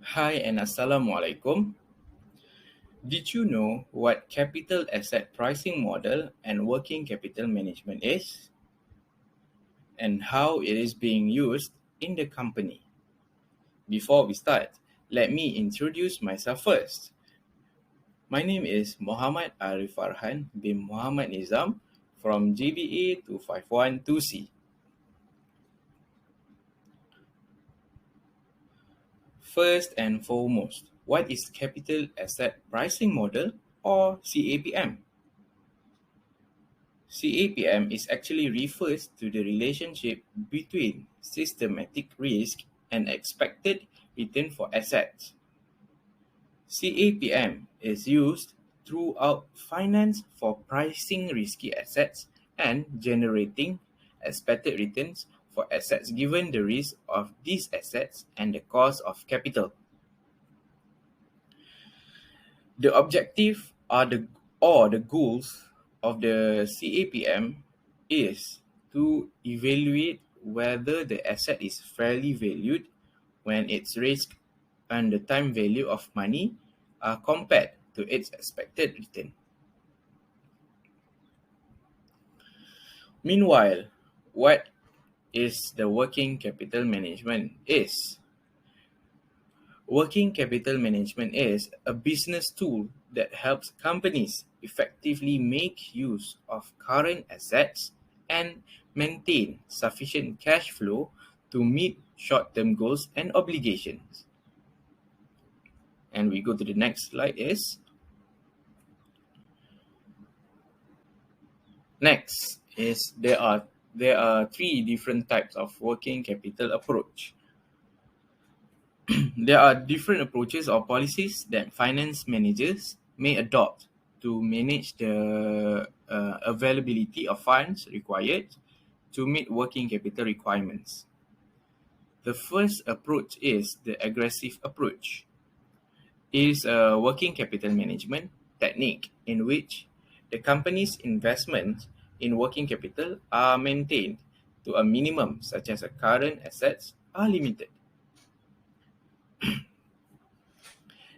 Hi and Assalamualaikum. Did you know what capital asset pricing model and working capital management is? And how it is being used in the company? Before we start, let me introduce myself first. My name is Muhammad Ariff Farhan bin Muhammad NIZAM from GBA 2512C. First and foremost, what is capital asset pricing model or CAPM? CAPM is actually refers to the relationship between systematic risk and expected return for assets. CAPM is used throughout finance for pricing risky assets and generating expected returns for assets given the risk of these assets and the cost of capital. The objective or the goals of the CAPM is to evaluate whether the asset is fairly valued when its risk and the time value of money are compared to its expected return. Meanwhile, what is the working capital management is? Working capital management is a business tool that helps companies effectively make use of current assets and maintain sufficient cash flow to meet short-term goals and obligations. And we go to the next slide is there are three different types of working capital approach. There are different approaches or policies that finance managers may adopt to manage the availability of funds required to meet working capital requirements. The first approach is the aggressive approach. It is a working capital management technique in which the company's investments in working capital are maintained to a minimum, such as current assets are limited.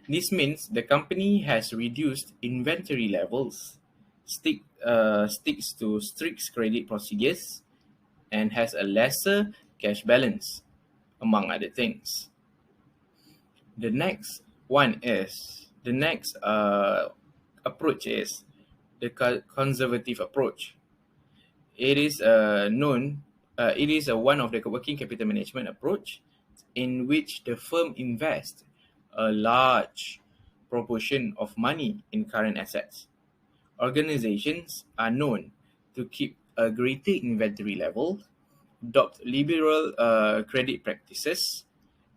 This means the company has reduced inventory levels, sticks to strict credit procedures, and has a lesser cash balance, among other things. The next approach is the conservative approach. It is one of the working capital management approach in which the firm invests a large proportion of money in current assets. Organizations are known to keep a greater inventory level, adopt liberal credit practices,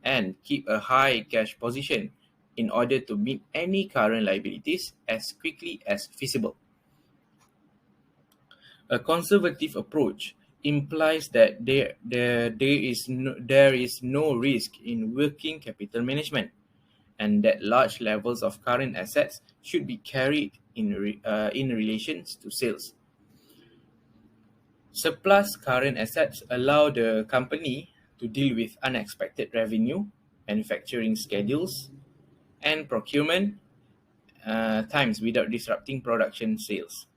and keep a high cash position in order to meet any current liabilities as quickly as feasible. A conservative approach implies that there is no risk in working capital management, and that large levels of current assets should be carried in relation to sales. Surplus current assets allow the company to deal with unexpected revenue, manufacturing schedules, and procurement times without disrupting production schedules.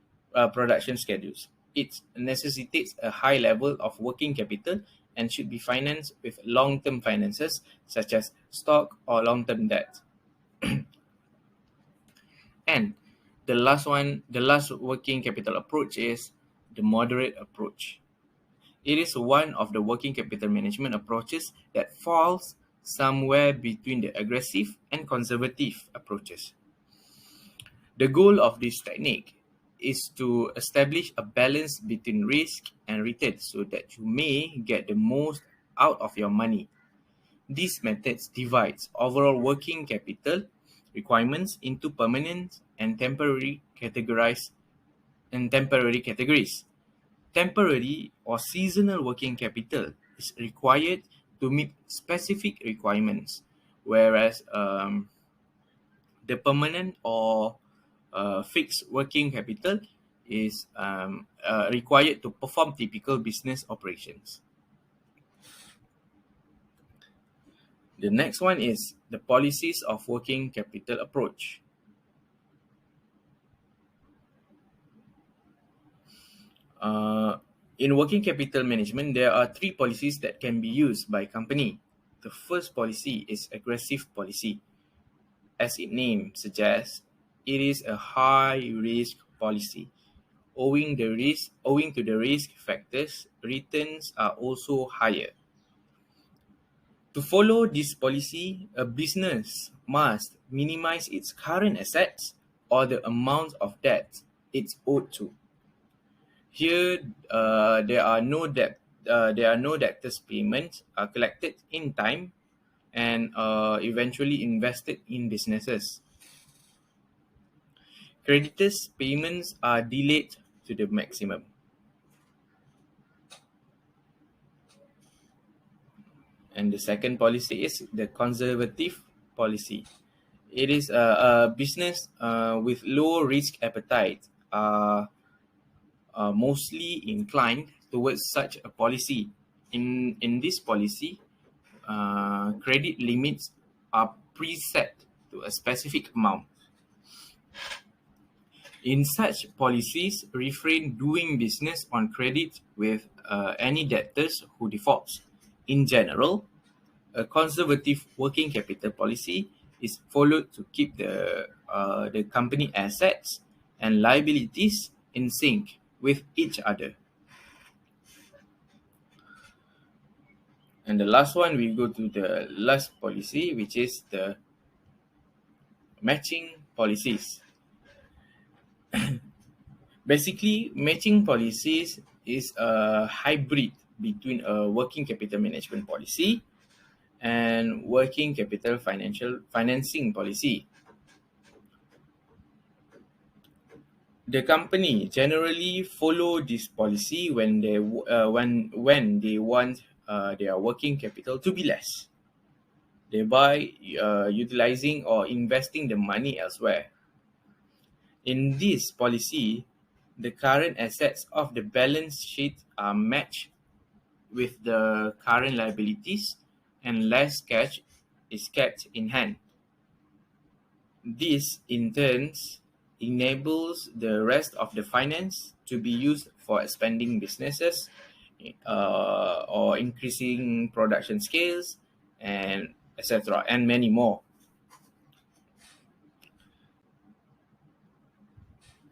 It necessitates a high level of working capital and should be financed with long-term finances such as stock or long-term debt. And the last working capital approach is the moderate approach. It is one of the working capital management approaches that falls somewhere between the aggressive and conservative approaches. The goal of this technique is to establish a balance between risk and return so that you may get the most out of your money. These methods divides overall working capital requirements into permanent and temporary categories. Temporary or seasonal working capital is required to meet specific requirements, whereas the permanent or fixed working capital is required to perform typical business operations. The next one is the policies of working capital approach. In working capital management, there are three policies that can be used by company. The first policy is aggressive policy. As its name suggests, it is a high-risk policy. Owing to the risk factors, returns are also higher. To follow this policy, a business must minimize its current assets or the amount of debt it's owed to. Here, there are no debtors payments are collected in time and eventually invested in businesses. Creditors' payments are delayed to the maximum. And the second policy is the conservative policy. It is a business with low risk appetite are mostly inclined towards such a policy. In this policy, credit limits are preset to a specific amount. In such policies, refrain doing business on credit with any debtors who defaults. In general, a conservative working capital policy is followed to keep the company assets and liabilities in sync with each other. And the last one, we go to the last policy, which is the matching policies. Basically, matching policies is a hybrid between a working capital management policy and working capital financing policy. The company generally follow this policy when they want their working capital to be less, thereby utilizing or investing the money elsewhere. In this policy, the current assets of the balance sheet are matched with the current liabilities and less cash is kept in hand. This, in turn, enables the rest of the finance to be used for expanding businesses or increasing production scales and etc. and many more.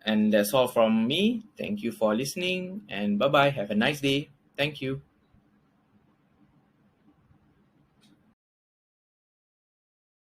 And that's all from me. Thank you for listening and bye-bye. Have a nice day. Thank you.